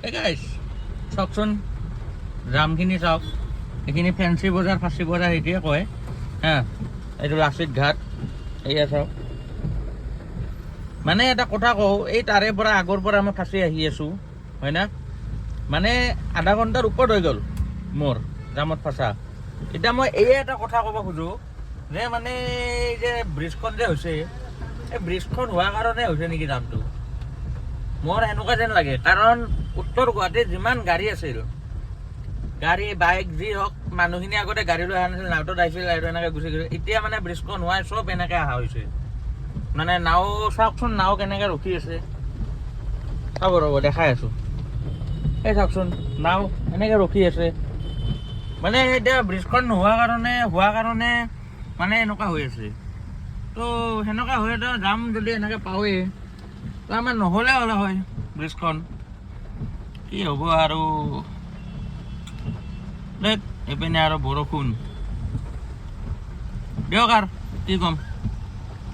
এই গাইছ চাওকচোন জামখিনি চাওক এইখিনি ফেঞ্চি বজাৰ ফাঁচি বজাৰ সেইটোৱে কয় হা এইটো লাচিত ঘাট এয়া চাওক মানে এটা কথা কওঁ এই তাৰে পৰা আগৰ পৰা মই ফাঁচি আহি আছোঁ হয় না মানে আধা ঘণ্টাৰ ওপৰত হৈ গ'ল মোৰ জামত ফাঁচা এতিয়া মই এই এটা কথা ক'ব খোজোঁ যে মানে এই যে ব্ৰিজখন যে হৈছে এই ব্ৰিজখন হোৱাৰ কাৰণে হৈছে নেকি জামটো মোৰ সেনেকুৱা যেন লাগে কাৰণ উত্তৰ গুৱাহাটীত যিমান গাড়ী আছিল গাড়ী বাইক যি হওক মানুহখিনি আগতে গাড়ী লৈ অহা নাছিল নাওটোত আহিছিল আৰু এনেকৈ গুচি গৈছিল এতিয়া মানে ব্ৰিজখন হোৱাই চব এনেকৈ অহা হৈছে মানে নাও চাওকচোন নাও কেনেকৈ ৰখি আছে চাব ৰ'ব দেখাই আছোঁ এই চাওকচোন নাও এনেকৈ ৰখি আছে মানে এতিয়া ব্ৰিজখন নোহোৱা হোৱা কাৰণে মানে এনেকুৱা হৈ আছে তো সেনেকুৱা হৈ যাম যদি এনেকৈ পাওঁৱেই তো আমাৰ নহ'লে হ'লে হয় ব্ৰিজখন কি হ'ব আৰু এইপিনে আৰু বৰষুণ দিয়ক আৰু কি ক'ম